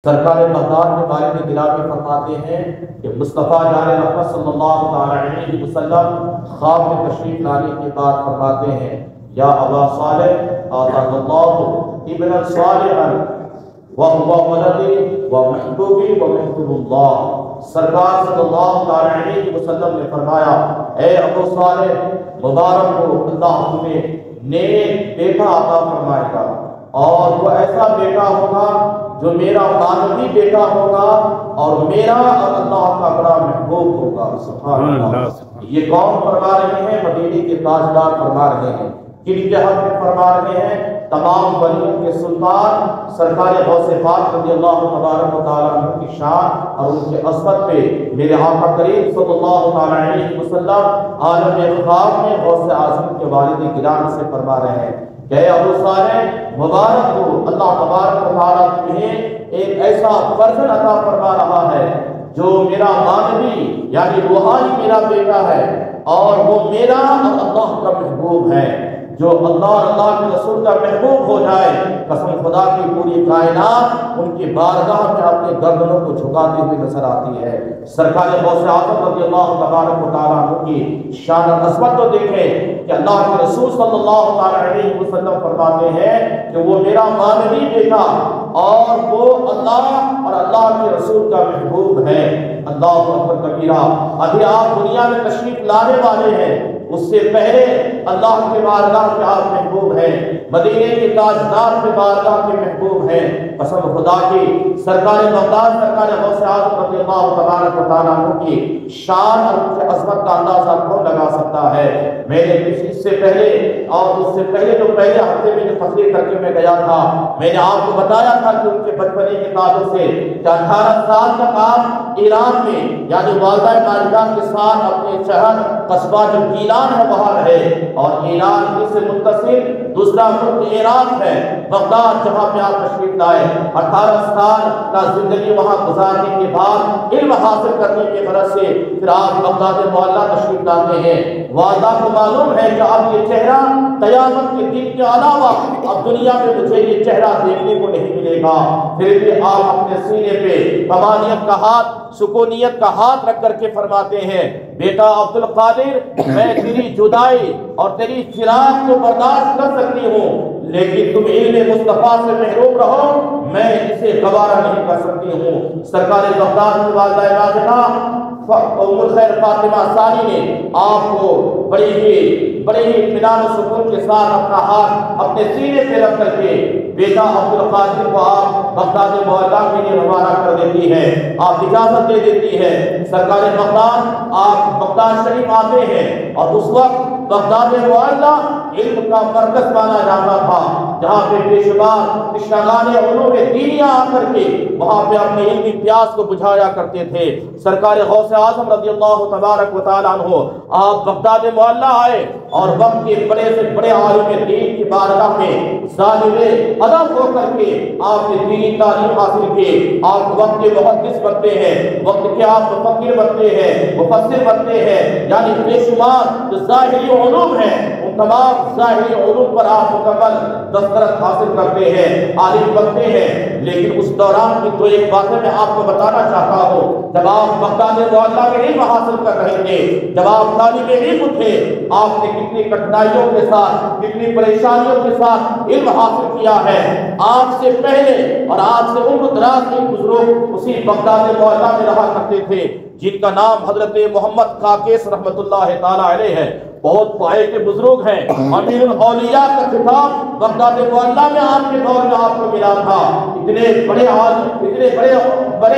سرکار بغداد کے بارے میں گرامی فرماتے ہیں کہ مصطفیٰ جان رحمت صلی اللہ تعالی علیہ وسلم خواب میں تشریف لانے کے بعد فرماتے ہیں یا ابا صالح آتاک اللہ ابن صالحا وهو ولدی ومحبوبی ومحبوب اللہ۔ سرکار صلی اللہ تعالی علیہ وسلم نے فرمایا اے ابو صالح، مبارک ہو اللہ تمہیں نیک بیٹا عطا فرمائے گا، اور وہ ایسا بیٹا ہوگا جو میرا مانوی بیٹا ہوگا اور میرا اور اللہ کا بڑا محبوب ہوگا۔ سبحان اللہ۔ یہ کون فرما رہے ہیں؟ مدینے کے تاجدار فرما رہے ہیں۔ کن کے حق میں فرما رہے ہیں؟ تمام ولیوں کے سلطان سرکار غوث پاک رضی اللہ تبارک و تعالیٰ عنہ کی شان اور ان کے عظمت پہ میرے آقا کریم صلی اللہ تعالیٰ علیہ وسلم عالم خواب میں غوث اعظم کے والد گرامی سے فرما رہے ہیں کہ ابو صالح مبارک ہو اللہ تبارک و تعالیٰ تمہیں ایک ایسا فرزند عطا فرما رہا ہے جو میرا مانوی یعنی روحانی میرا بیٹا ہے، اور وہ میرا اور اللہ کا محبوب ہے۔ جو اللہ اور اللہ کے رسول کا محبوب ہو جائے، قسم خدا کی پوری کائنات ان کی بارگاہ میں اپنے گردنوں کو جھکاتے ہوئے نظر آتی ہے۔ سرکار غوث اعظم رضی اللہ تبارک و تعالیٰ عنہ کی شان اور عظمت تو دیکھیں کہ اللہ کے رسول صلی اللہ تعالی علیہ وسلم فرماتے ہیں کہ وہ میرا مانوی بیٹا اور وہ اللہ اور اللہ کے رسول کا محبوب ہے۔ اللہ اکبر کبیرہ۔ ابھی آپ دنیا میں تشریف لانے والے ہیں، اس سے پہلے اللہ کے بارگاہ کے آپ محبوب ہیں، مدینے کے تاجدار کے بارگاہ کے محبوب ہیں۔ قسم خدا کی سرکار بغداد سرکار غوث اعظم رضی اللہ تبارک و تعالیٰ عنہ کی شان اور ان کی عظمت کا اندازہ کون لگا سکتا ہے؟ میں نے اس سے پہلے اور اس سے پہلے جو پہلے ہفتے میں جو تقریر کر کے میں گیا تھا، میں نے آپ کو بتایا تھا کہ ان کے بچپنے کے تعلق سے 18 سال تک آپ ایران میں یعنی والدہ ماجدہ کے ساتھ اپنے شہر قصبہ جو گیلان ہے وہاں رہے، اور ایران سے متصل دوسرا ملک عراق ہے بغداد جہاں پہ آپ تشریف لائے۔ 18 سال کا زندگی وہاں گزارنے کے بعد علم حاصل کرنے کے غرض سے پھر آپ بغداد معلیٰ تشریف لاتے ہیں۔ والدہ کو معلوم ہے کہ اب یہ چہرہ قیامت کے دن کے علاوہ اب دنیا میں مجھے یہ چہرہ دیکھنے کو نہیں ملے گا، پھر بھی آپ اپنے سینے پہ قبالیت کا ہاتھ سکونیت کا ہاتھ رکھ کر کے فرماتے ہیں بیٹا عبد القادر، میں تیری جدائی اور تیری فراق کو برداشت کر سکتی ہوں، لیکن تم علم مصطفیٰ سے محروم رہو، میں اسے گوارا نہیں کر سکتی ہوں۔ سرکار بغداد کی والدہ ماجدہ ام الخیر فاطمہ ثانی نے آپ کو بڑے ہی اطمینان و سکون کے ساتھ اپنا ہاتھ اپنے سینے پہ رکھ کر کے بیٹا عبد القادر کو آپ بغداد معلیٰ کے لیے روانہ کر دیتی ہے، آپ اجازت دے دیتی ہے۔ سرکار بغداد آپ بغداد شریف آتے ہیں، اور اس وقت بغداد معلیٰ علم کا مرکز مانا جاتا تھا، جہاں پہ بے شمار اشتغال علوم دینیہ آ کر کے وہاں پہ اپنے علمی پیاس کو بجھایا کرتے تھے۔ سرکار غوث اعظم رضی اللہ تبارک و تعالیٰ عنہ آپ بغداد معلیٰ آئے، اور وقت کے بڑے سے بڑے عالم دین کی بارگاہ میں ظالم ادب ہو کر کے آپ نے دینی تعلیم حاصل کی۔ آپ وقت کے محدث بنتے ہیں، وقت کے آپ مفکر بنتے ہیں، مفسر بنتے ہیں، یعنی بے شمار جو ظاہری علوم ہیں ان تمام ظاہری علوم پر آپ مکمل دسترس حاصل کرتے ہیں، عالم بنتے ہیں۔ لیکن اس دوران کی تو ایک بات میں آپ کو بتانا چاہتا ہوں، جب آپ بغداد معلیٰ میں علم حاصل کر رہے تھے، جب آپ طالب علم تھے، آپ نے کتنی کٹھنائیوں کے ساتھ کتنی پریشانیوں کے ساتھ علم حاصل کیا ہے۔ آپ سے پہلے اور آپ سے عمر دراز کے بزرگ اسی بغداد معلیٰ میں رہا کرتے تھے، جن کا نام حضرت محمد کاکیس رحمۃ اللہ تعالی علیہ ہے، بہت پائے کے بزرگ ہیں۔ امیر الاولیاء کا خطاب بغداد معلیٰ میں آپ کے دور میں آپ کو ملا تھا۔ اتنے بڑے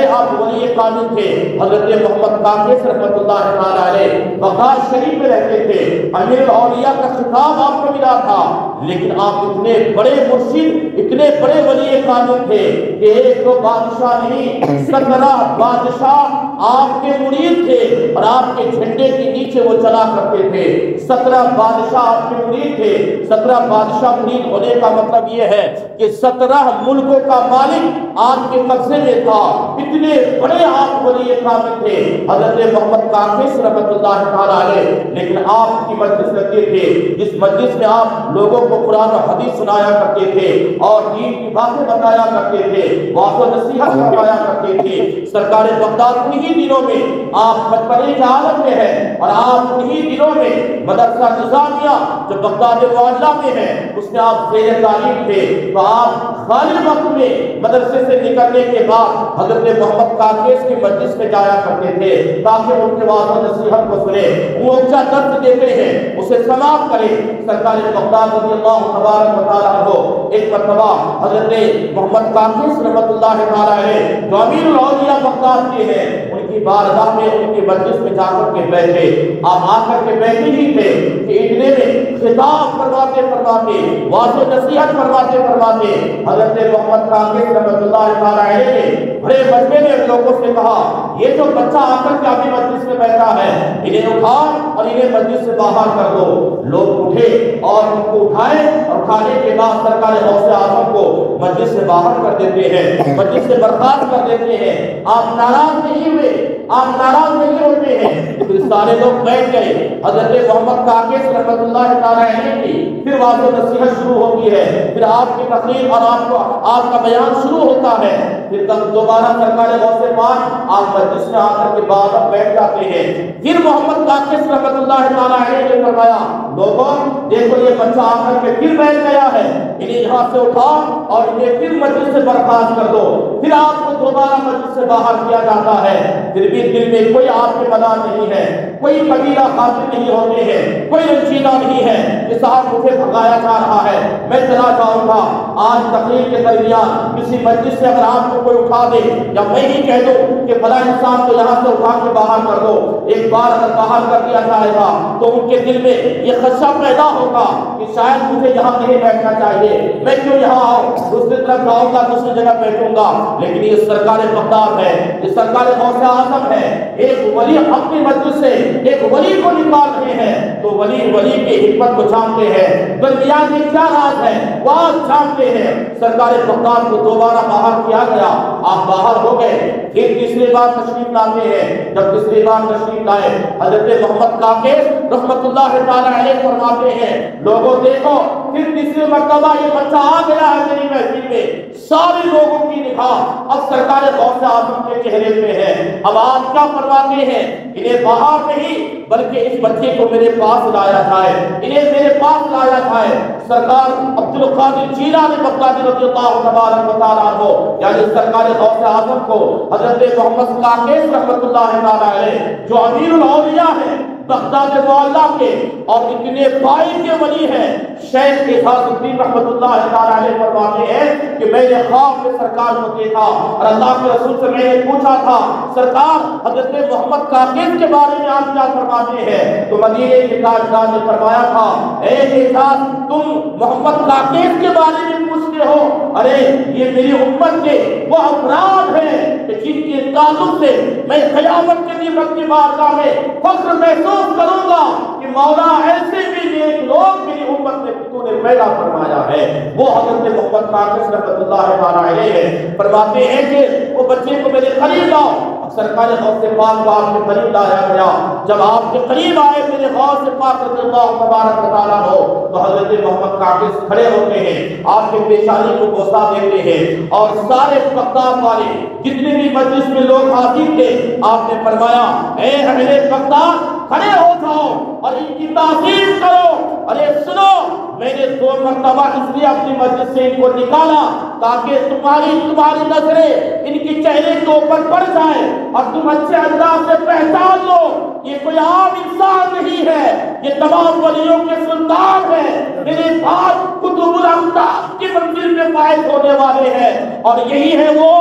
آپ ولی کامل تھے، حضرت محمد کاکیس رحمۃ اللہ تعالی علیہ بغداد شریف میں رہتے تھے، امیر الاولیاء کا خطاب آپ کو ملا تھا، لیکن آپ اتنے بڑے مرشد اتنے بڑے ولی کامل تھے کہ ایک دو بادشاہ نہیں 17 بادشاہ آپ کے مرید تھے، اور آپ کے جھنڈے کے نیچے وہ چلا کرتے تھے۔ 17 بادشاہ آپ کے مرید تھے۔ 17 بادشاہ مرید ہونے کا مطلب یہ ہے کہ 17 ملکوں کا مالک آپ کے قبضے میں تھا۔ اتنے بڑے آپ ولی کامل تھے حضرت محمد کاکیس رحمۃ اللہ تعالی علیہ، لیکن آپ کی مجلس لگتی تھی، جس مجلس میں آپ لوگوں کو قرآن و حدیث سنایا کرتے تھے اور دین کی باتیں بتایا کرتے تھے، واضح و نصیحت کروایا کرتے تھے۔ سرکار بغداد انہی دنوں میں آپ بچپنے کے عالم میں ہیں، اور آپ انہی دنوں میں مدرسہ نظامیہ جو بغداد معلیٰ میں ہے اس میں آپ زیر تعلیم تھے، تو آپ خالی وقت میں مدرسے سے نکلنے کے بعد حضرت محمد کاکیس کی مجلس میں جایا کرتے تھے تاکہ ان کے واضح و نصیحت کو سنے، وہ کیا درد دیتے ہیں اسے سماعت کرے۔ سرکار بغداد رضی اللہ تبارک و تعالیٰ عنہ ایک مرتبہ حضرت محمد کاکیس رحمۃ اللہ تعالیٰ علیہ جو امیر الاولیاء بغداد کے ہیں ان کی بارگاہ میں ان کی مجلس میں جا کر کے بیٹھے، آپ آ کر کے بیٹھے ہی تھے کہ اتنے میں خطاب فرماتے فرماتے واضح و نصیحت فرماتے فرماتے حضرت محمد کاکیس رحمۃ اللہ تعالیٰ علیہ نے بڑے مجمع میں لوگوں سے کہا، یہ جو بچہ آ کر کے ابھی مجلس میں بیٹھا ہے انہیں اٹھا اور انہیں مجلس سے باہر کر دو۔ لوگ اٹھے اور ان کو اٹھائے اور کھانے کے بعد سرکار غوث اعظم کو مجلس سے باہر کر دیتے ہیں، مجلس سے برخاست کر دیتے ہیں۔ آپ ناراض نہیں ہوئے، آپ ناراض نہیں ہوتے ہیں۔ پھر سارے لوگ بیٹھ گئے، حضرت محمد کاکیس رحمۃ اللہ تعالیٰ علیہ کی پھر واضح نصیحت شروع ہوتی ہے، پھر آپ کی تقریر اور آپ کا بیان شروع ہوتا ہے۔ پھر دوبارہ سرکار غوث پاک آپ مجلس میں آ کر کے بعد بیٹھ جاتے ہیں۔ پھر محمد کاکیس رحمۃ اللہ تعالیٰ علیہ نے فرمایا، لوگوں دیکھو یہ بچہ آ کر کے پھر بیٹھ گیا ہے، انہیں یہاں سے اٹھا اور انہیں پھر مجلس سے برخاست کر دو۔ پھر آپ کو دوبارہ مجلس سے باہر کیا جاتا ہے۔ پھر بھی دل میں کوئی آپ کے ملال نہیں ہے، کوئی قبیلہ خاطر نہیں ہوتے ہیں، کوئی رنجیدہ نہیں ہے کہ صاحب مجھے بھگایا جا رہا ہے میں چلا جاؤں گا۔ آج تقریر کے درمیان کسی مجلس سے اگر آپ کو کوئی اٹھا دے یا میں ہی کہہ دوں کہ فلاں انسان کو یہاں سے اٹھا کے باہر کر دو، ایک بار اگر باہر کر دیا جائے گا تو ان کے دل میں یہ خدشہ پیدا ہوگا کہ شاید مجھے یہاں نہیں بیٹھنا چاہیے، میں کیوں یہاں آؤں، دوسری طرف جاؤں گا دوسری جگہ بیٹھوں گا۔ لیکن یہ سرکار بغداد ہے، یہ سرکار غوث اعظم ہے، ایک ولی اپنی مجلس سے ایک ولی کو نکال رہے ہیں تو ولی کی حکمت کو جانتے ہیں، درمیان میں کیا راز ہے وہ آج جانتے ہیں۔ سرکار بغداد کو دوبارہ باہر کیا گیا، آپ باہر ہو گئے۔ پھر تیسری بار تشریف لاتے ہیں، جب تیسری بار تشریف لائے حضرت محمد کاکیس رحمۃ اللہ تعالیٰ علیہ فرماتے ہیں، لوگوں دیکھو پھر تیسری مرتبہ یہ بچہ آ گیا ہے میری محفل میں، سارے لوگوں کی نگاہ اب سرکار غوث اعظم کے چہرے پہ ہے۔ اب آپ کیا فرماتے ہیں، انہیں باہر نہیں بلکہ اس بچے کو میرے پاس لایا جائے، انہیں میرے پاس لایا جائے۔ سرکار عبد القادر جیلانی بغدادی رضی اللہ تبارک و تعالیٰ عنہ یعنی سرکار غوث اعظم کو حضرت محمد کاکیس رحمۃ اللہ تعالیٰ علیہ جو امیر الاولیاء ہیں بغداد معلیٰ کے اور اتنے بھائی کے ولی ہیں، شیخ اعجاز الدین رحمۃ اللہ تعالیٰ علیہ فرماتے ہیں کہ میں نے خواب میں سرکار کو دیکھا اور اللہ کے رسول سے میں نے پوچھا تھا سرکار حضرت محمد کاکیس کے بارے میں آپ کیا فرماتے ہیں، تو مدینے کے تاجدار نے فرمایا تھا، اے اعجاز تم محمد کاکیس کے بارے میں پوچھتے ہو، ارے یہ میری امت کے وہ افراد ہیں کہ جن کے تعلق سے میں قیامت کے دن رب کی بارگاہ میں فخر محسوس کروں گا کہ مولا ایسے بھی نیک لوگ میری امت میں تو نے پیدا فرمایا ہے۔ وہ حضرت محمد کاکیس رحمۃ اللہ تعالیٰ علیہ فرماتے ہیں کہ وہ بچے کو میرے قریب لاؤ۔ سرکار غوث پاک کو آپ کے قریب لایا گیا، جب آپ کے قریب آئے میرے غوث پاک رضی اللہ تبارک و تعالیٰ ہو تو حضرت محمد کاکیس کھڑے ہوتے ہیں، آپ کے پیشانی کو بوسہ دیتے ہیں اور سارے بغداد والے جتنے بھی مجلس میں لوگ حاضر تھے آپ نے فرمایا، اے اہل بغداد کھڑے ہو جاؤ اور ان کی تعظیم کرو۔ ارے سنو، میں نے 2 مرتبہ اس لیے اپنی مجلس سے ان کو نکالا تاکہ تمہاری نظریں ان کی چہرے کے اوپر پڑ جائے اور تم اچھے انداز سے پہچان لو یہ کوئی عام انسان نہیں ہے، یہ تمام ولیوں کے سلطان ہیں، میرے بھائی قطب الامداد کی منزل میں فائز ہونے والے ہیں، اور یہی ہے وہ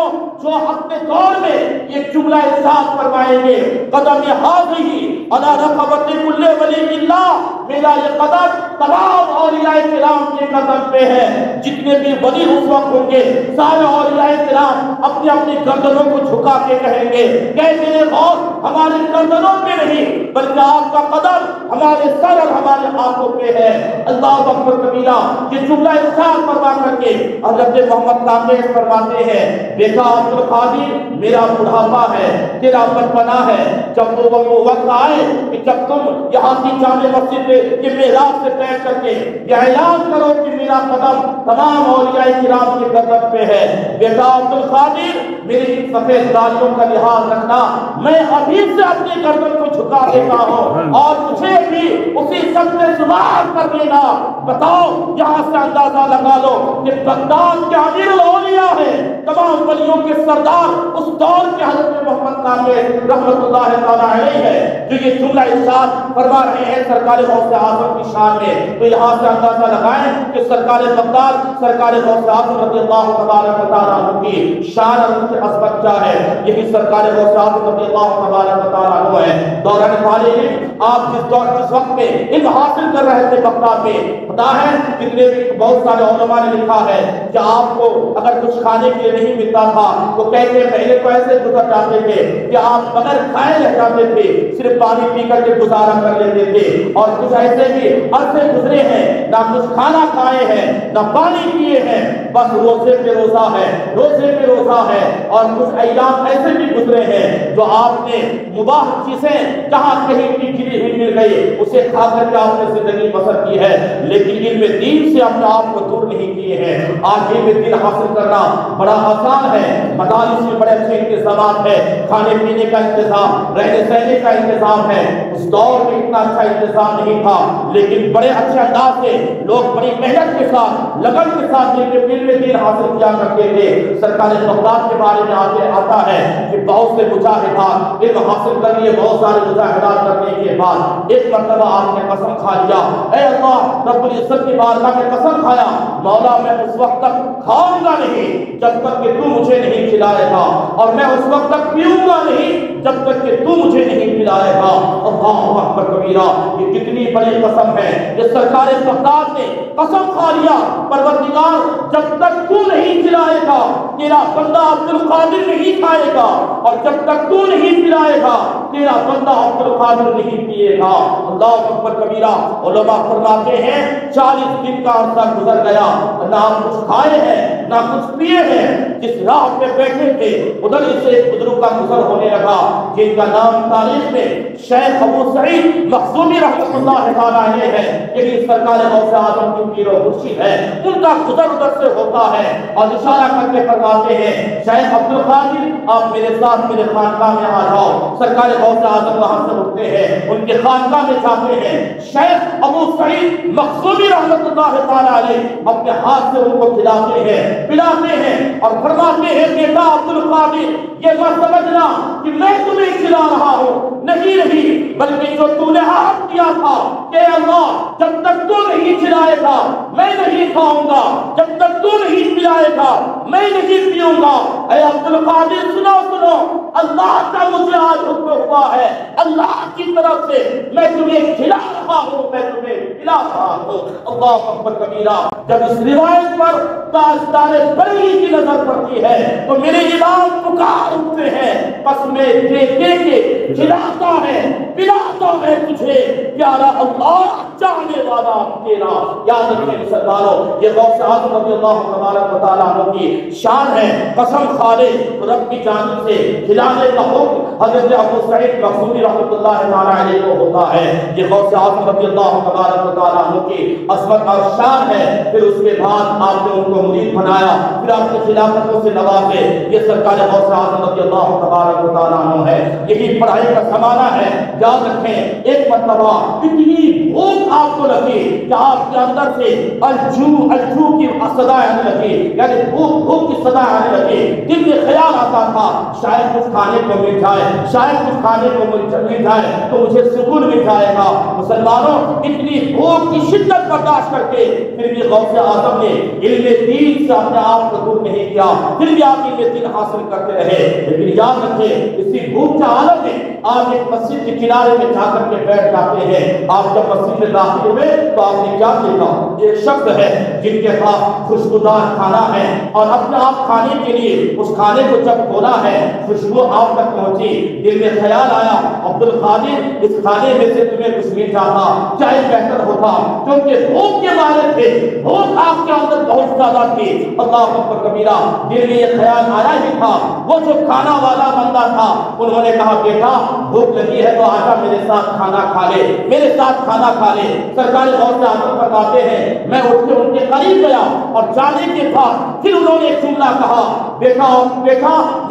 جو اپنے دور میں یہ جملہ ارشاد فرمائیں گے، قدم حاضری علی رقبت کل ولی اللہ، میرا یہ قدم تمام اولیاء کرام کے قدم پہ ہے۔ جتنے بھی ولی اس وقت ہوں گے سارے اولیاء کرام اپنی اپنی گردنوں کو جھکا کے کہیں گے کہ میرے غوث ہمارے گردنوں پہ نہیں بلکہ آپ کا قدم ہمارے سر اور ہمارے ہاتھوں پہ ہے۔ اللہ اکبر کبیرہ، یہ جملہ ارشاد فرما کر کے حضرت محمد کاکیس فرماتے ہیں، بیٹا عبد القادر میرا بڑھا بڑھاپا ہے، تیرا بچپنا ہے، جب وہ وقت آئے کہ جب تم یہاں کی جامع مسجد کے محراب سے بیٹھ کر کے یہ اعلان کرو کہ میرا قدم تمام اولیاء کرام کے قدم پہ ہے، بیٹا عبد القادر میری سفید داڑھیوں کا لحاظ رکھنا، میں ابھی سے اپنی گردن کو جھکا دیتا ہوں اور تجھے بھی اسی سب سے سوال کر لینا۔ بتاؤ، یہاں سے اندازہ لگا لو کہ بغداد کے امیر الاولیاء ہے، تمام ولیوں کے سردار اس دور کے حضرت محمد کامل رحمت اللہ تعالی علیہ ہے، جو یہ جملہ ارشاد فرما رہے ہیں سرکار غوث اعظم کی شان میں۔ تو یہاں سے اندازہ لگائیں کہ سرکار بغداد سرکار غوث اعظم رضی اللہ تبارک و تعالی عنہ کی شان اور ان کی عظمت کیا ہے، یہی سرکار غوث اعظم رضی اللہ تبارک و تعالی عنہ ہے۔ دوران تعلیم آپ جس وقت میں علم حاصل کر رہے تھے بغداد میں، پتہ ہے کتنے بہت سارے علماء نے لکھا ہے کہ آپ کو اگر کچھ کھانے کے لیے نہیں ملتا تھا تو کہتے پہلے تو ایسے گزر جاتے تھے کہ آپ بغیر کھائے رہ جاتے تھے، صرف پانی پی کر کے گزارا کر لیتے تھے، اور کچھ ایسے بھی عرصے گزرے ہیں نہ کچھ کھانا کھائے ہیں نہ پانی پیے ہیں، بس روزے پہ روزہ ہے، روزے پہ روزہ ہے، اور کچھ ایام ایسے بھی گزرے ہیں جو آپ نے مباح چیزیں جہاں کہیں بھی گری ہوئی مل گئی اسے کھا کر کے آپ نے زندگی بسر کی ہے، لیکن علم دین سے اپنے آپ کو دور نہیں کیے ہیں۔ آج علم دین حاصل کرنا بڑا آسان ہے، مدارس میں بڑے اچھے انتظامات ہے، کھانے پینے کا انتظام، رہنے سہنے کا انتظام ہے۔ اس دور میں اتنا اچھا انتظام نہیں تھا، لیکن بڑے اچھے انداز سے لوگ بڑی محنت کے ساتھ لگن کے ساتھ علم دین حاصل کیا کرتے تھے۔ سرکار بغداد کے بارے میں آتا ہے کہ بہت سے مجاہدات علم حاصل کر لیے، بہت سارے مجاہدات کرنے کے بعد ایک مرتبہ آپ نے قسم کھا لیا، اے اللہ رب العزت کی بارگاہ میں قسم کھایا، مولا میں اس وقت تک کھاؤں گا نہیں جب تک کہ تو مجھے نہیں کھلائے گا، اور میں اس وقت تک پیوں گا نہیں جب تک کہ تو مجھے نہیں پلائے گا۔ اللہ اکبر کبیرہ، یہ کتنی بڑی قسم ہے۔ یہ سرکار بغداد نے قسم کھا لیا، پروردگار جب تک تو نہیں کھلائے گا تیرا بندہ عبد القادر نہیں کھائے گا، اور جب تک تو نہیں پلائے گا تیرا بندہ عبد القادر نہیں پیے گا۔ اللہ اکبر کبیرہ۔ علماء فرماتے ہیں 40 دن کا عرصہ گزر گیا، نہ ہم کچھ کھائے ہیں نہ کچھ پیے ہیں، جس راہ پہ بیٹھے تھے ادھر سے ایک بزرگ کا گزر ہونے لگا جن کا نام تاریخ میں شیخ ابو سعید مخزومی رحمۃ اللہ تعالی علیہ ہے، یہی سرکار غوث اعظم کی پیر و مرشد ہے، ان کا گزر ادھر سے ہوتا ہے اور اشارہ کر کے فرماتے ہیں شیخ عبد القادر آپ میرے ساتھ میرے خانقاہ میں آ جاؤ۔ سرکار غوث اعظم وہاں سے اٹھتے ہیں، ان کے خانقاہ میں جاتے ہیں، شیخ ابو سعید مخزومی رحمۃ اللہ تعالی علیہ اپنے ہاتھ سے ان کو کھلاتے ہیں پلاتے ہیں اور فرماتے ہیں بیٹا عبد القادر یہ مت سمجھنا کہ میں تمہیں کھلا رہا ہوں، نہیں بلکہ جو تو نے عہد کیا تھا کہ اللہ جب تک تو نہیں کھلائے گا میں نہیں کھاؤں گا، جب تک تو نہیں پلائے گا میں نہیں پیوں گا۔ اے عبد القادر سنو سنو، اللہ کا مجھے آج حکم ہوا ہے، اللہ کی طرف سے میں تمہیں کھلا رہا ہوں، میں تمہیں پلا رہا ہوں۔ اللہ اکبر کبیرہ۔ جب اس روایت پر تاجدار بریلی کی نظر پڑتی ہے تو میرے امام پکار اٹھتے ہیں، قسمیں دے دے کے کھلاتا ہے پلاتا ہے تجھے پیارا اللہ چاہنے والا تیرا۔ یاد رکھیں مسلمانوں، یہ غوث اعظم رضی اللہ تبارک و تعالیٰ عنہ کی شان ہے، قسم کھا لے رب کی جانب سے کھلانے کا حکم حضرت ابو سعید مخزومی رحمۃ اللہ تعالیٰ علیہ کو ہوتا ہے۔ یہ غوث اعظم رضی اللہ تبارک و تعالیٰ عنہ کی عظمت اور شان ہے۔ پھر اس کے بعد آپ نے ان کو مرید بنایا، پھر آپ نے خلافتوں سے نوازے۔ یہ سرکار غوث اعظم رضی اللہ تبارک و تعالیٰ عنہ ہے۔ یہی پڑھائی کا زمانہ ہے، یاد رکھیں ایک مرتبہ اتنی بھوک آپ کو لگی کہ آپ کے اندر سے الجو کی صدا آنے لگی، یعنی بھوک کی صدا آنے لگی۔ دل میں خیال آتا تھا شاید کچھ کھانے کو مل جائے، شاید کچھ کھانے کو مل جائے تو مجھے سکون مل جائے گا۔ مسلمانوں اتنی بھوک کی شدت برداشت کر کے پھر بھی غوث اعظم نے علم دین سے اپنے آپ کو دور نہیں کیا، پھر بھی آپ علم دین حاصل کرتے رہے۔ لیکن یاد رکھیں اسی بھوک کے عالم میں آپ ایک مسجد کے کنارے میں جا کر کے بیٹھ جاتے ہیں. آپ جب مسجد میں داخل ہوئے تو آپ نے کیا دیکھا؟ ایک شخص ہے جن کے پاس خوشبودار کھانا ہے اور اپنے آپ کھانے کے لیے اس کھانے کو جب کھولا ہے خوشبو آپ تک پہنچی. دل میں خیال آیا عبد القادر اس کھانے میں سے تمہیں کچھ مل جاتا چاہے بہتر ہوتا, کیونکہ بھوک کے مارے تھے, بھوک آپ کے اندر بہت زیادہ تھی. اللہ اکبر کبیرہ. دل میں یہ خیال آیا ہی تھا. وہ جو کھانا والا بندہ تھا انہوں نے کہا بیٹا بھوک لگی ہے تو آجا میرے ساتھ کھانا کھا لے, میرے ساتھ کھانا کھا لے. سرکار غوث اعظم فرماتے ہیں میں اٹھ کے ان کے قریب گیا اور جانے کے بعد پھر انہوں نے ایک جملہ کہا بیٹا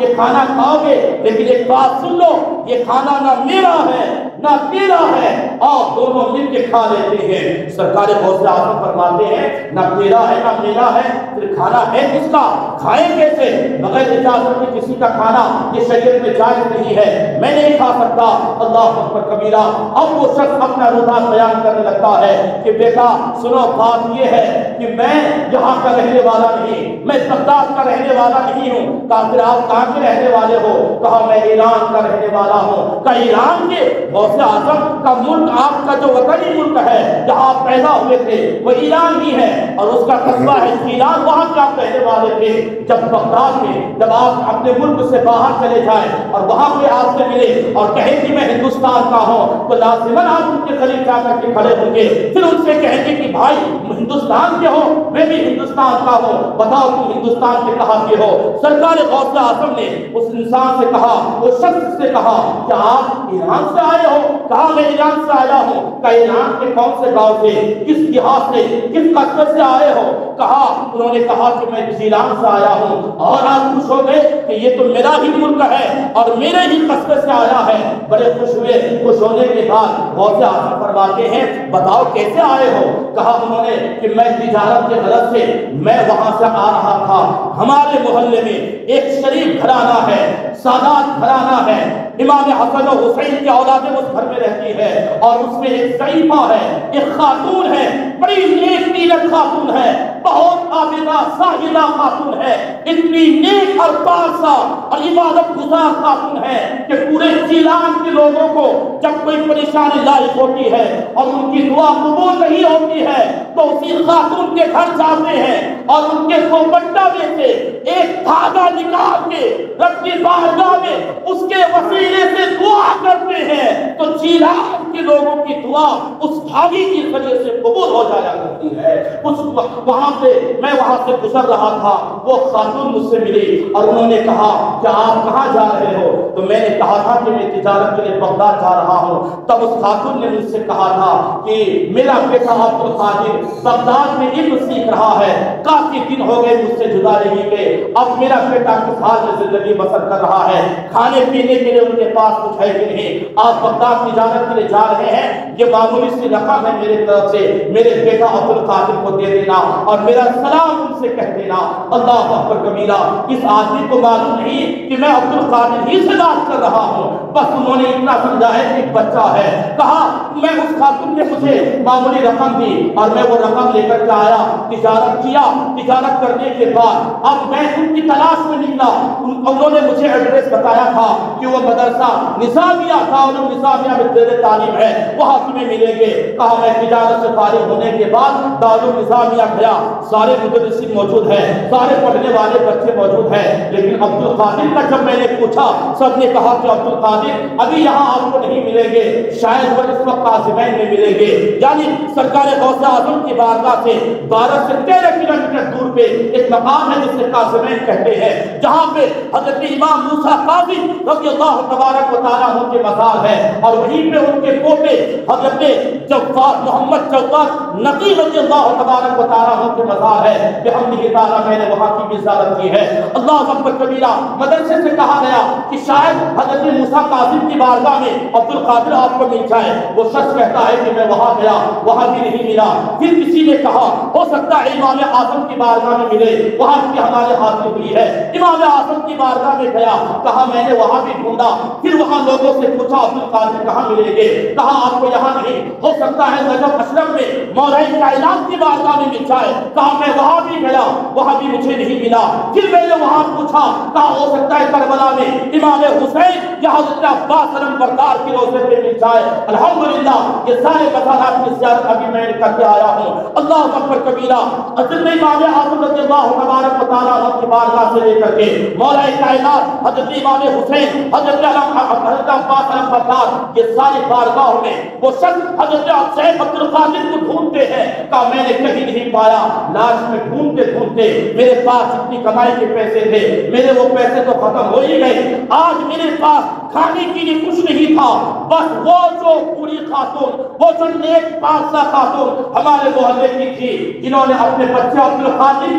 یہ کھانا کھاؤ گے لیکن ایک بات سن لو, یہ کھانا نہ میرا ہے نہ تیرا ہے, اور دونوں مل کے کھا لیتے ہیں. سرکار غوث اعظم فرماتے ہیں نہ تیرا ہے نہ میرا ہے پھر کھانا ہے کس کا, کھائیں کیسے؟ بغیر اجازت کے کسی کا کھانا یہ شریعت میں جائز نہیں ہے, میں نہیں کھا سکتا. اللہ اکبر کبیرہ. اب وہ شخص اپنا رجحان بیان کرنے لگتا ہے کہ بیٹا سنو بات یہ ہے کہ میں یہاں کا رہنے والا نہیں, میں بغداد کا رہنے والا نہیں ہوں. کہا پھر آپ کہاں کے رہنے والے ہو؟ کہا میں ایران کا رہنے والا ہوں. کہا ایران کے غوث اعظم کا ملک, آپ کا جو وطنی ملک ہے جہاں آپ پیدا ہوئے تھے وہ ایران ہی ہے اور اس کا قصبہ ہے ایران, وہاں کے آپ رہنے والے تھے. جب بغداد میں جب آپ اپنے ملک سے باہر چلے جائیں اور وہاں پہ آپ سے ملے اور کہیں کہ میں ہندوستان کا ہوں تو لازماً آپ ان کے قریب جا کر کے کھڑے ہوں گے, پھر ان سے کہیں گے کہ بھائی ہندوستان کے ہو, میں بھی ہندوستان کا ہوں, بتاؤ تم ہندوستان کے کہاں کے ہو. سرکار غوث اعظم نے اس انسان سے کہا, اس شخص سے کہا کہ آپ ایران سے آئے ہو؟ کہا میں ایران سے آیا ہوں. کہا ایران کے کون سے گاؤں سے, کس دیہات سے, کس قصبے سے آئے ہو؟ کہا انہوں نے کہا کہ میں ایران سے آیا ہوں. اور آپ خوش ہو گئے کہ یہ تو میرا ہی ملک ہے اور میرے ہی قصبے سے آیا ہے. بڑے خوش ہوئے. خوش ہونے کے بعد غوث اعظم فرماتے ہیں بتاؤ کیسے آئے ہو؟ کہا انہوں نے کہ میں تجارت کے غرض سے میں وہاں سے آ رہا تھا. ہمارے محلے میں ایک شریف گھرانہ ہے, سادات گھرانہ ہے, امام حسن و حسین کی اولادیں اس گھر میں رہتی ہے اور اس میں ایک ضعیفہ ہے, ایک خاتون ہے, بڑی نیک نیک خاتون ہے, بہت عابدہ ساجدہ خاتون ہے, اتنی نیک اور پارسا اور عبادت گزار خاتون ہے کہ پورے جیلان کے لوگوں کو جب کوئی پریشانی لاحق ہوتی ہے اور ان کی دعا قبول نہیں ہوتی ہے تو اسی خاتون کے گھر جاتے ہیں اور ان کے دوپٹہ میں سے ایک دھاگا نکال کے رب کی بارگاہ میں اس کے وسیلے سے دعا کرتے ہیں تو جیلان کے لوگوں کی دعا اس دھاگے کی وجہ سے قبول ہو جایا کرتی ہے. وہاں سے میں وہاں سے گزر رہا تھا, وہ خاتون مجھ سے ملی اور انہوں نے کہا کہ آپ کہاں جا رہے ہو؟ تو میں نے کہا تھا کہ میں تجارت کے لیے بغداد جا رہا ہوں. تب اس خاتون نے مجھ سے کہا تھا کہ میرا بیٹا عبد القادر بغداد میں علم سیکھ رہا ہے, کافی دن ہو گئے مجھ سے جدا رہی کے, اب میرا بیٹا کس حال میں زندگی بسر کر رہا ہے, کھانے پینے کے لیے ان کے پاس کچھ ہے کہ نہیں, آپ بغداد تجارت کے لیے جا رہے ہیں, یہ معمولی سی رقم ہے میرے طرف سے, میرے بیٹا عبد القادر کو دے دینا اور میرا سلام ان سے کہہ دینا. اللہ اکبر کبیرہ. اس آدمی کو معلوم نہیں کہ میں عبد القادر ہی سے بات کر رہا ہوں, بس انہوں نے اتنا سمجھا ہے کہ ایک بچہ ہے. کہا میں اس خاتون نے مجھے معمولی رقم دی اور میں وہ رقم لے کر کے آیا, تجارت کیا, تجارت کرنے کے بعد اب میں ان کی تلاش میں نکلا. انہوں نے مجھے ایڈریس بتایا تھا کہ وہ مدرسہ نظامیہ دارالعلوم نظامیہ میں زیر تعلیم ہے, وہاں تمہیں ملیں گے. کہا میں تجارت سے فارغ ہونے کے بعد دارالعلوم نظامیہ گیا, سارے مدرسین موجود ہیں, سارے پڑھنے والے بچے موجود ہیں, لیکن عبد القادر کا جب میں نے پوچھا سب نے کہا کہ عبد القادر ابھی یہاں آپ کو نہیں ملیں گے, شاید وہ اس وقت قاسمین میں ملیں گے. یعنی سرکار غوث اعظم کی بارگاہ سے 12 سے 13 کلومیٹر دور پہ ایک مقام ہے جسے قاسمین کہتے ہیں, جہاں پہ حضرت امام موسیٰ قاظم رضی اللہ تبارک و تعالیٰ عنہ کے مزار ہے اور وہیں پہ ان کے پوتے حضرت محمد جواد نقی رضی اللہ تبارک و تعالیٰ عنہ کے مزار ہے. بحمدہ تعالیٰ میں نے وہاں کی بھی زیارت کی ہے. اللہ اکبر کبیرہ. مدرسے سے کہا گیا کہ شاید حضرت موسیٰ قاظم کی بارگاہ میں عبد القادر آپ کو مل جائے. وہ شخص کہتا ہے کہ میں وہاں گیا, وہاں بھی نہیں ملا. پھر کسی نے کہا ہو سکتا ہے امام اعظم کی بارگاہ میں ملے, وہاں کی ہمارے حاضر ہوئی ہے. امام اعظم کی بارگاہ میں گیا, کہا میں نے وہاں بھی ڈھونڈا. پھر وہاں لوگوں سے پوچھا عبد القادر کہاں ملیں گے؟ کہا آپ کو یہاں نہیں, ہو سکتا ہے نجف اشرف میں مولائی کائنات کی بارگاہ میں مل جائے. کہا میں وہاں بھی گیا, وہاں بھی مجھے نہیں ملا. پھر میں نے وہاں پوچھا, کہا ہو سکتا ہے کربلا میں امام حسین یا حضرت عباس علم بردار کی روزے پہ مل جائے. الحمدللہ یہ سارے مزارات کی زیارت ابھی میں کر کے آیا ہوں. اللہ اکبر کبیرہ. حضرت امام اعظم رضی اللہ تبارک و تعالیٰ عنہ کی بارگاہ سے لے کر کے مولا کائنات حضرت امام حسین, حضرت عباس علم بردار, یہ ساری بارگاہوں میں وہ شخص حضرت شیخ عبد القادر کو ڈھونڈتے ہیں کہ میں نے کہیں نہیں پایا. لاش میں ڈھونڈتے ڈھونڈتے میرے پاس جتنی کمائی کے پیسے تھے میرے وہ پیسے تو ختم ہو ہی گئے. آج میرے پاس کھانے کے لیے کچھ نہیں تھا. بس وہ جو پوری خاتون, وہ جو نیک پاکزہ خاتون ہمارے محلے کی تھی, جنہوں نے اپنے بچے عبد القادر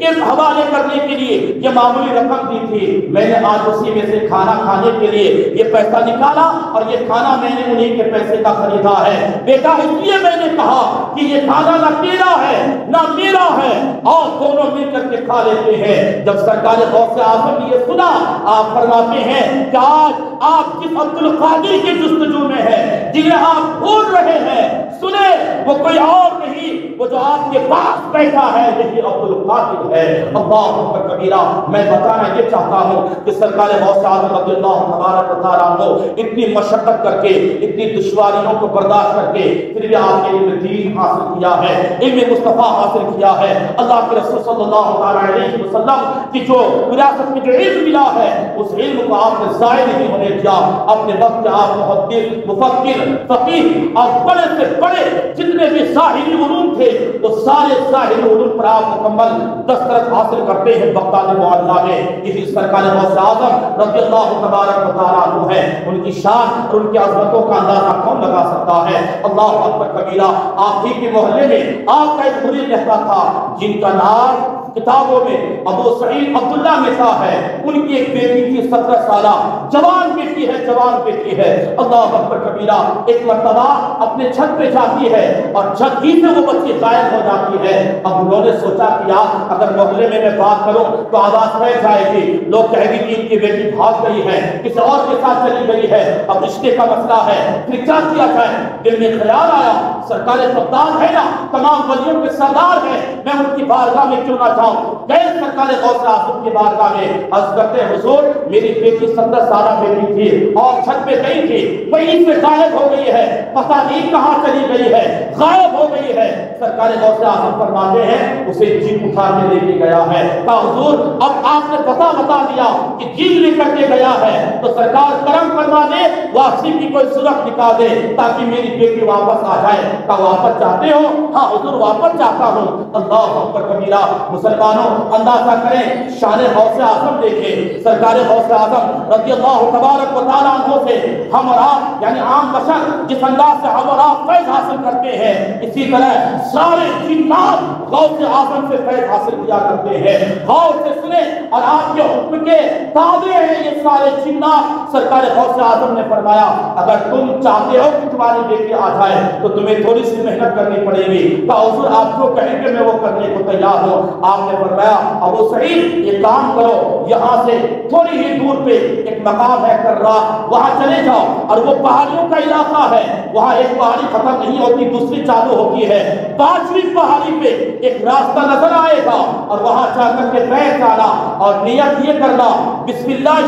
کے حوالے کرنے کے لیے یہ معمولی رقم دی تھی, میں نے آج اسی میں سے کھانا کھانے کے لیے یہ پیسہ نکالا اور یہ کھانا میں نے انہیں کے پیسے کا خریدا ہے. بیٹا اس لیے میں نے کہا کہ یہ کھانا نہ تیرا ہے نہ میرا ہے, اور دونوں مل کر کے کھا لیتے ہیں. جب سرکار غوث اعظم نے یہ سنا, آپ فرماتے ہیں کہ آج آپ جس عبد القادر کی جستجو میں ہیں, جنہیں آپ بھول رہے ہیں, سنے وہ کوئی اور نہیں, وہ جو آپ کے پاس بیٹھا ہے یہی عبد القادر ہے. اللہ اکبر کبیرہ. میں بتانا یہ چاہتا ہوں کہ سرکار غوث اعظم رضی اللہ تبارک و تعالیٰ عنہ اتنی مشقت کر کے, اتنی دشواریوں کو برداشت کر کے پھر بھی آپ نے علم دین حاصل کیا ہے, علم مصطفیٰ حاصل کیا ہے. اللہ کے رسول صلی اللہ علیہ وسلم کی جو وراثت میں جو علم ملا ہے, اس علم کو آپ نے ضائع نہیں ہونے دیا. اپنے وقت آپ محدث, مفکر, فقیہ اور بڑے سے بڑے جتنے بھی ظاہری علوم تھے وہ سارے ظاہری علوم پر آپ مکمل دسترس حاصل کرتے ہیں بغداد معلیٰ میں. یہی سرکار غوث اعظم رضی اللہ تبارک و تعالیٰ عنہ ہے. ان کی شان اور ان کی عظمتوں کا اندازہ کون لگا سکتا ہے. اللہ اکبر کبیرہ. آپ ہی کے محلے میں آپ کا ایک مرید رہتا تھا جن کا نام کتابوں میں ابو سعید عبداللہ متا ہے. ان کی ایک بیٹی تھی 17 سالہ, جوان بیٹی ہے, جوان بیٹی ہے. اللہ اکبر کبیرہ. ایک مرتبہ اپنے چھت پہ جاتی ہے اور چھت ہی سے وہ بچی غائب ہو جاتی ہے. اب انہوں نے سوچا کہ یار اگر محلے میں بات کروں تو آواز پھیل جائے گی, لوگ کہیں گے کہ ان کی بیٹی بھاگ گئی ہے, کسی اور کے ساتھ چلی گئی ہے, اب رشتے کا مسئلہ ہے, پھر کیا کیا جائے. دل میں خیال آیا سرکار بغداد ہے نا, تمام ولیوں کے سردار ہیں, میں ان کی بارگاہ میں کیوں نہ جاؤں. گئے سرکار غوث اعظم کی بارگاہ میں, عرض کرتے حضور میری بیٹی 17 سالہ بیٹی تھی اور چھت پہ گئی تھی, وہیں سے غائب ہو گئی ہے, پتہ نہیں کہاں چلی گئی ہے, غائب ہو گئی ہے. سرکار غوث اعظم فرماتے ہیں اسے جن اٹھا کے لے کے گیا ہے. کہا حضور اب آپ نے بتا دیا کہ جن لے کر کے گیا ہے تو سرکار کرم فرما دے, واپسی کی کوئی صورت نکال دے تاکہ میری بیٹی واپس آ جائے. کہا واپس چاہتے ہو؟ ہاں حضور واپس چاہتا ہوں. اللہ اکبر کبیرہ. مسلمانوں اندازہ کریں شان غوث اعظم دیکھیں. سرکار غوث اعظم رضی اللہ تبارک و تعالیٰ عنہ سے ہم اور آپ یعنی عام بشر جس انداز سے ہم اور آپ فیض حاصل کرتے ہیں, اسی طرح سارے جنات غوث اعظم سے فیض حاصل کیا کرتے ہیں. غور سے سنیں اور آپ کے حکم کے تابع ہیں یہ سارے جنات. سرکار غوث اعظم نے فرمایا اگر تم چاہتے ہو کہ تمہاری بیٹی آ جائے تو تمہیں تھوڑی سی محنت کرنی پڑے گی. کہا حضور آپ جو کہیں گے میں وہ کرنے کو تیار ہوں. آپ نے فرمایا ابو سعید ایک کام کرو, یہاں سے تھوڑی ہی دور پہ ایک مقام ہے کررا, وہاں چلے جاؤ, اور وہ پہاڑیوں کا علاقہ ہے, وہاں ایک پہاڑی ختم نہیں ہوتی دوسری چالو ہوتی ہے. 5ویں پہاڑی پہ ایک راستہ نظر آئے گا اور وہاں جا کر کے بیٹھ جانا اور نیت یہ کرنا بسم اللہ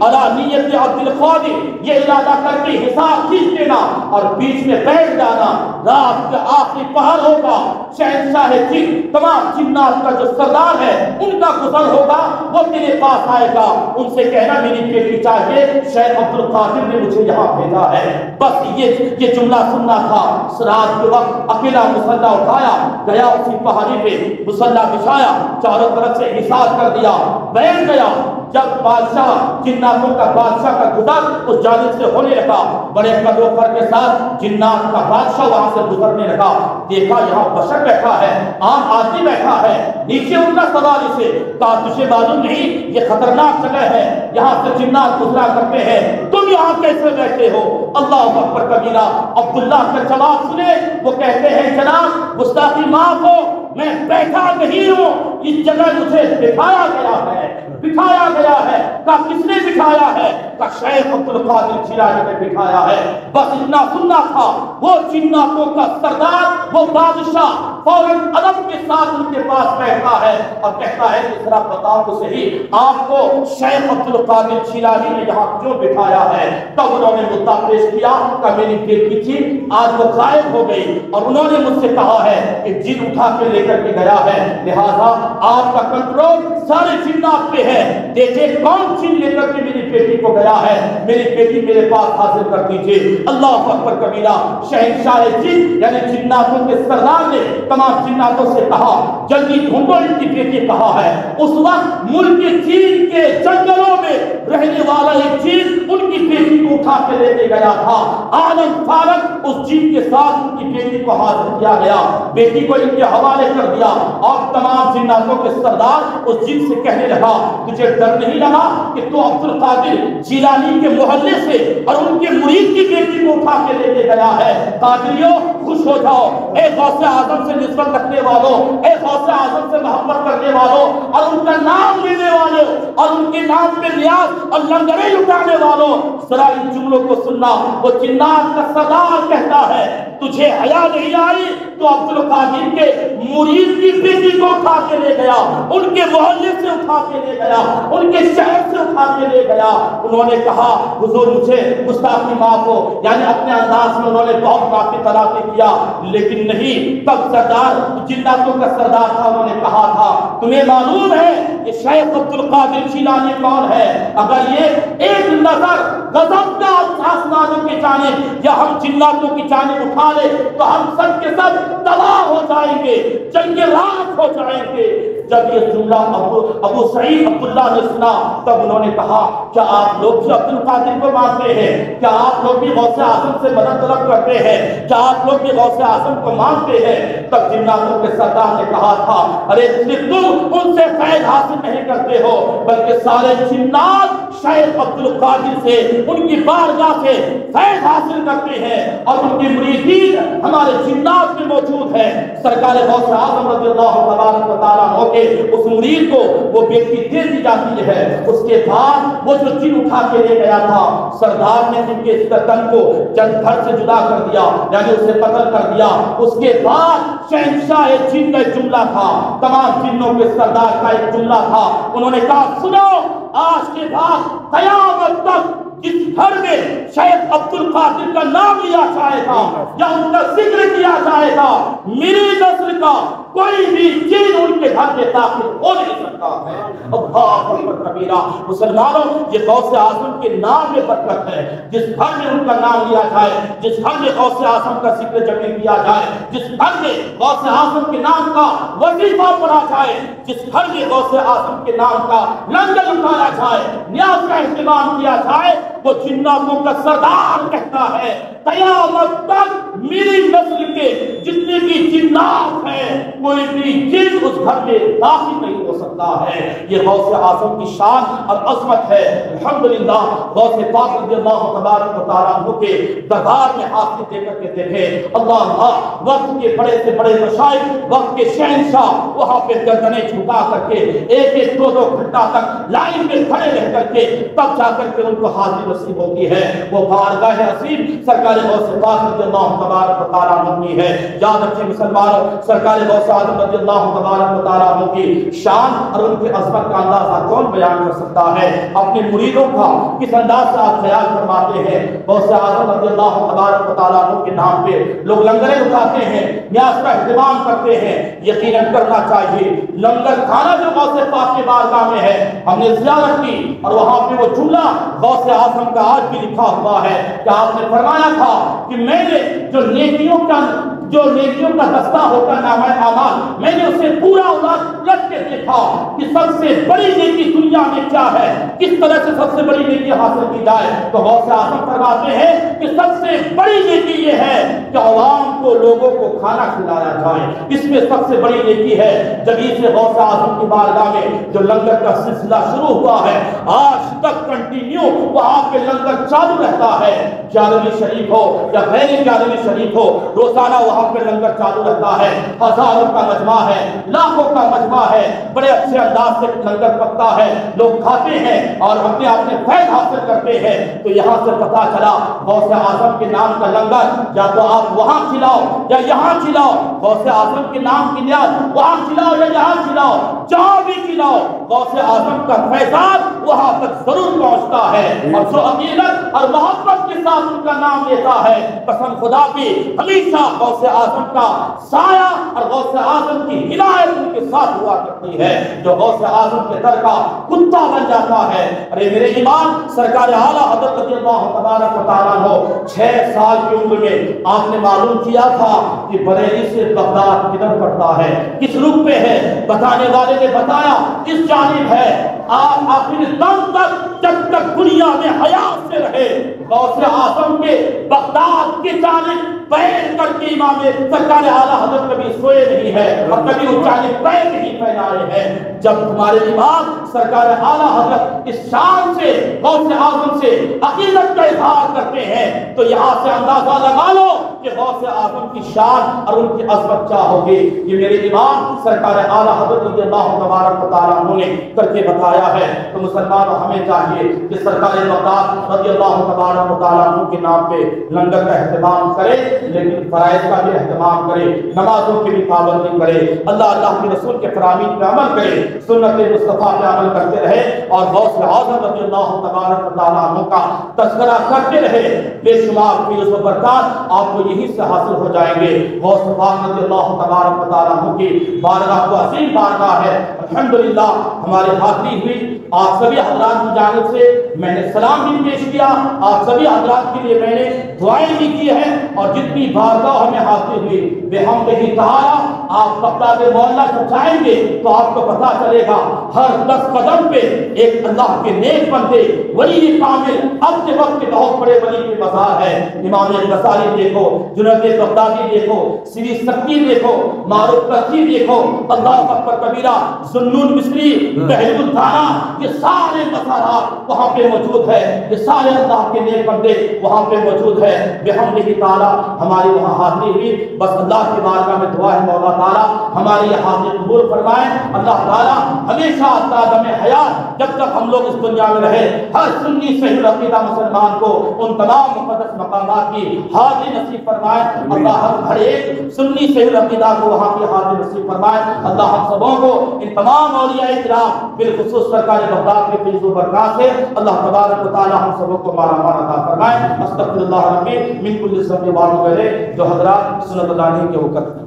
علی نیت عبد القادر, یہ ارادہ کر کے حساب کھینچ دینا اور بیچ میں بیٹھ جانا. رات کا آخری پہر ہوگا, شہنشاہ جن تمام جنات کا جو سردار ہے ان کا گزر ہوگا, وہ تیرے پاس آئے گا. ان سے کہنا میری بیٹی چاہیے, شیخ عبد القادر نے مجھے یہاں بھیجا ہے. بس یہ جملہ سننا تھا. رات کے وقت اکیلا مصلہ اٹھایا, گیا اسی پہاڑی پہ مصلہ بچھایا, چاروں طرف سے حصار کر دیا, بیٹھ گیا. جب بادشاہ جناتوں کا بادشاہ کا گزر اس جانب سے ہونے لگا, بڑے قدر و فر کے ساتھ جنات کا بادشاہ وہاں سے گزرنے لگا. دیکھا یہاں بشر بیٹھا ہے, عام آدمی بیٹھا ہے, نیچے اترا سواری سے. کہا تجھے معلوم نہیں یہ خطرناک جگہ ہے, یہاں سے جنات گزرا کرتے ہیں, تم یہاں کیسے بیٹھے ہو؟ اللہ اکبر کبیرہ. عبداللہ کا جواب سنے, وہ کہتے ہیں جناب گستاخی معاف ہو, میں بیٹھا نہیں ہوں، اس جگہ مجھے بٹھایا گیا ہے۔ بٹھایا گیا ہے، کہا کس نے بٹھایا ہے؟ کہا شیخ عبد القادر جیلانی نے بٹھایا ہے۔ بس اتنا سننا تھا، وہ جناتوں کا سردار، وہ بادشاہ فوراً ادب کے ساتھ ان کے پاس بیٹھا ہے اور کہتا ہے کہ ذرا بتاؤ تو صحیح آپ کو شیخ عبد القادر جیلانی نے یہاں کیوں بٹھایا ہے؟ تب انہوں نے مدعا پیش کیا کہ میری بیٹی تھی، آج وہ غائب ہو گئی اور انہوں نے مجھ سے کہا ہے کہ جن اٹھا کے لے کر کے گیا ہے، لہذا آپ کا کنٹرول سارے جنات پہ ہے، دیکھیں کون جن لے کر کے میری بیٹی کو گیا ہے، میری بیٹی میرے پاس حاضر کر دیجیے۔ اللہ اکبر کبیرہ، شہنشاہ جن یعنی جناتوں کے سردار نے تمام جناتوں سے کہا جلدی ڈھونڈو ان کی بیٹی کہاں ہے۔ اس وقت ملک چین کے جنگلوں میں رہنے والا ایک جن ان کی بیٹی کو اٹھا کے لے کے گیا تھا۔ عالم فارغ اس جن کے ساتھ ان کی بیٹی کو حاضر کیا گیا، بیٹی کو ان کے حوالے کر دیا اور تمام جناتوں کے سردار اس جن سے کہنے لگا تجھے ڈر نہیں لگا کہ تو عبد القادر جیلانی کے محلے سے اور ان کے مرید کی بیٹی کو اٹھا کے لے کے گیا ہے؟ قادریوں خوش ہو جاؤ، اے غوث اعظم سے نسبت رکھنے والوں، اے غوث اعظم سے محبت کرنے والوں اور ان کا نام لینے والوں اور ان کے نام پہ نیاز اور لنگریں لٹانے والوں، ذرا ان جملوں کو سننا۔ وہ جنات کا سردار کہتا ہے تجھے حیا نہیں آئی تو عبد القادر کے مرید کی بیٹی کو اٹھا کے لے گیا، ان کے محلے سے اٹھا کے لے گیا، ان کے شہر سے اٹھا کے لے گیا۔ انہوں نے کہا حضور مجھے گستاخی معاف ہو، یعنی اپنے انداز میں انہوں نے بہت معافی تلافی کیا، لیکن نہیں، تب سردار جناتوں کا سردار تھا، انہوں نے کہا تھا تمہیں معلوم ہے کہ شیخ عبد القادر جیلانی کون ہے؟ اگر یہ ایک نظر غضب کا آسمانوں کی جانب یا ہم جناتوں کی جانب اٹھا لے تو ہم سب کے سب تباہ ہو جائیں گے، جنگ راکھ ہو جائیں گے۔ جب یہ جملہ ابو سعید عبداللہ نے سنا تب انہوں نے کہا کیا آپ لوگ بھی عبد القادر کو مانتے ہیں؟ کیا آپ لوگ بھی غوث اعظم سے مدد طلب کرتے ہیں؟ کیا آپ لوگ بھی غوث اعظم کو مانتے ہیں؟ تب جناتوں کے سردار نے کہا تھا ارے صرف تم ان سے فیض حاصل نہیں کرتے ہو بلکہ سارے جنات شیخ عبد القادر سے ان کی بارگاہ سے فیض حاصل کرتے ہیں اور ان کی مریدین ہمارے جنات میں موجود ہے۔ سرکار غوث اعظم رضی اللہ تبارک و تعالیٰ عنہ کے اس مرید کو وہ بیٹی دے دی جاتی ہے۔ اس کے بعد وہ جو جن اٹھا کے لے گیا تھا سردار نے ان کے تن کو جن گھر سے جدا کر دیا، یعنی اسے قتل کر دیا۔ اس کے بعد شہنشاہ جن کا ایک جملہ تھا، تمام جنوں کے سردار کا ایک جملہ تھا، انہوں نے کہا سنو آج کے بعد قیامت تک جس گھر میں شیخ عبد القادر کا نام لیا جائے گا یا ان کا ذکر کیا جائے گا، میری نسل کا کوئی بھی جن ان کے گھر میں داخل ہو نہیں سکتا ہے۔ اللہ اکبر کبیرہ، مسلمانوں یہ غوث اعظم کے نام میں برکت ہے۔ جس گھر میں ان کا نام لیا جائے، جس گھر میں غوث اعظم کا ذکر جمیل کیا جائے، جس گھر میں غوث اعظم کے نام کا وظیفہ پڑھا جائے، جس گھر میں غوث اعظم کے نام کا لنگر اٹھایا جائے، نیاز کا اہتمام کیا جائے، وہ جناتوں کا سردار کہتا ہے قیامت تک میری نسل کے جتنے بھی جنات ہیں کوئی بھی جن اس گھر میں داخل نہیں ہو سکتا ہے۔ یہ غوث اعظم کی شان اور عظمت ہے۔ الحمدللہ غوث پاک رضی اللہ تبارک و تعالیٰ عنہ کے دربار میں ہاتھ دے کر کے دیکھے اللہ وقت کے بڑے سے بڑے مشائخ، وقت کے شہنشاہ وہاں پہ گردنیں جھکا کر کے ایک ایک دو دو گھنٹہ تک لائن میں کھڑے رہ کر کے تب جا کر کے ان کو حاضری نصیب ہوتی ہے۔ وہ بارگاہ عظیم سرکار غوث پاک رضی اللہ تبارک و تعالیٰ عنہ کی ہے۔ یاد رکھیں مسلمانوں، سرکار غوث اعظم رضی اللہ تبارک و تعالیٰ عنہ کی شان اور ان کی عظمت کا اندازہ کون بیان کر سکتا ہے؟ اپنے مریدوں کا کس انداز سے آپ خیال فرماتے ہیں؟ غوث اعظم رضی اللہ تبارک و تعالیٰ عنہ کے نام پہ لوگ لنگریں اٹھاتے ہیں، نیاز کا اہتمام کرتے ہیں، یقیناً کرنا چاہیے۔ لنگر کھانا جو غوث پاک کے بارگاہ میں ہے، ہم نے زیارت کی اور وہاں پہ وہ جملہ غوث اعظم کا آج بھی لکھا ہوا ہے کہ آپ نے فرمایا تھا کہ میں نے جو نیکیوں کا دستہ ہوتا نامہ اعمال، میں نے اسے پورا الٹ کے دیکھا کہ سب سے بڑی نیکی دنیا میں کیا ہے، کس طرح سے سب سے بڑی نیکی حاصل کی جائے، تو غوث اعظم فرماتے ہیں کہ سب سے بڑی نیکی یہ ہے کہ عوام کو، لوگوں کو کھانا کھلایا جائے، اس میں سب سے بڑی نیکی ہے۔ جب سے غوث اعظم کی بارگاہ میں جو لنگر کا سلسلہ شروع ہوا ہے آج تک کنٹینیو وہاں پہ لنگر چالو رہتا ہے، 11ویں شریف ہو یا غیر 11ویں شریف ہو، روزانہ وہاں پہ لنگر چالو رہتا ہے، ہزاروں کا مجمع ہے، لاکھوں کا مجمع ہے، بڑے اچھے انداز سے لنگر پکتا ہے، لوگ کھاتے ہیں اور اپنے فیض حاصل کرتے ہیں۔ تو یہاں سے پتا چلا غوث اعظم کے نام کا لنگر یا تو آپ وہاں کھلاؤ یا یہاں کھلاؤ، غوث اعظم کے نام کی نیاز وہاں کھلاؤ یا یہاں کھلاؤ، جہاں بھی کھلاؤ غوث اعظم کا فیضان وہاں تک ضرور پہنچتا ہے۔ اور جو عقیدت اور محبت کے ساتھ ان کا نام لیتا ہے، قسم خدا کی ہمیشہ غوث اعظم کا سایہ اور غوث اعظم کی ہدایت ان کے ساتھ ہوا کرتی ہے۔ جو غوث اعظم کے در کا کتا بن جاتا ہے، ارے میرے امام سرکار اعلیٰ حضرت رضی اللہ تبارک و تعالیٰ عنہ 6 سال کی عمر میں آپ نے معلوم کیا تھا کہ بریلی سے بغداد کدھر پڑتا ہے، کس رخ پہ ہے، بتانے والے نے بتایا اس جانب ہے۔ آپ آخر دم تک جب تک دنیا میں حیات سے رہے غوث اعظم کے بغداد کی جانب پیر کر کے امام سرکار اعلیٰ حضرت کبھی سوئے نہیں ہے اور کبھی اس جانب پیر نہیں پھیلائے ہیں۔ جب تمہارے امام سرکار اعلیٰ حضرت اس شان سے غوث اعظم سے عقیدت کا اظہار کرتے ہیں تو یہاں سے اندازہ لگا لو کہ غوث اعظم کی شان اور ان کی عظمت کیا ہوگی۔ یہ میرے امام سرکار اعلیٰ حضرت رضی اللہ تبارک و تعالیٰ عنہ نے کر کے بتایا ہے۔ تو مسلمانوں ہمیں چاہیے کہ سرکار بغداد رضی اللہ تبارک و تعالیٰ عنہ کے نام پہ لنگر کا اہتمام کرے، لیکن فرائض کا بھی اہتمام کرے، نمازوں کی بھی پابندی کرے، اللہ کے رسول کے فرامین پہ عمل کرے، سنت مصطفیٰ پہ عمل کرتے رہے اور غوث اعظم رضی اللہ تبارک و تعالیٰ عنہ کا تذکرہ کرتے رہے۔ بے شمار فیض و برکات آپ کو یہی سے حاصل ہو جائیں گے۔ غوث پاک رضی اللہ تبارک و تعالیٰ عنہ کی بارگاہ کو عظیم بارگاہ ہے۔ الحمدللہ ہماری حاضری ہوئی، آپ سبھی حضرات کی جانب سے میں نے سلام بھی پیش کیا، آپ سبھی حضرات کے لیے میں نے دعائیں بھی کی ہیں، اور جتنی بارگاہ ہمیں حاصل ہوئی بحمدہ تعالیٰ آپ بغداد محلہ کو جائیں گے تو آپ کو پتا چلے گا ہر 10 قدم پہ ایک اللہ کے نیک بندے ولی کامل اب کے وقت کے بہت بڑے ولی کے مزار ہے۔ امام غزالی دیکھو، جنید بغدادی دیکھو، سری سکی دیکھو، معروف کرسی دیکھو، اللہ اکبر کبیرہ، ذوالنون مصری، بہل الدانا، یہ سارے مزارات وہاں پہ موجود ہے، یہ سارے اللہ کے نیک بندے وہاں پہ موجود ہے۔ بحمدہ تعالیٰ ہماری وہاں حاضری ہوئی، بس اللہ کی بارگاہ میں دعا ہے مولا تعالیٰ ہماری یہ حاضری قبول فرمائیں۔ اللہ تعالیٰ ہمیشہ دم حیات جب تک ہم لوگ اس دنیا میں رہے ہر سنی صحیح العقیدہ مسلمان کو ان تمام مقدس مقامات کی حاضری نصیب فرمائے۔ اللہ ہر ایک سنی صحیح العقیدہ کو وہاں کی حاضری نصیب فرمائے۔ اللہ ہم سبوں کو ان تمام اولیاء کرام بالخصوص سرکار بغداد کے فیض و برکات سے اللہ تبارک و تعالیٰ ہم سبوں کو مارا مارا عطا فرمائے۔ استغفر اللہ ربی من کل ذنب واتوب الیہ۔ جو حضرات سنت اللہ کے وہ کرتے ہیں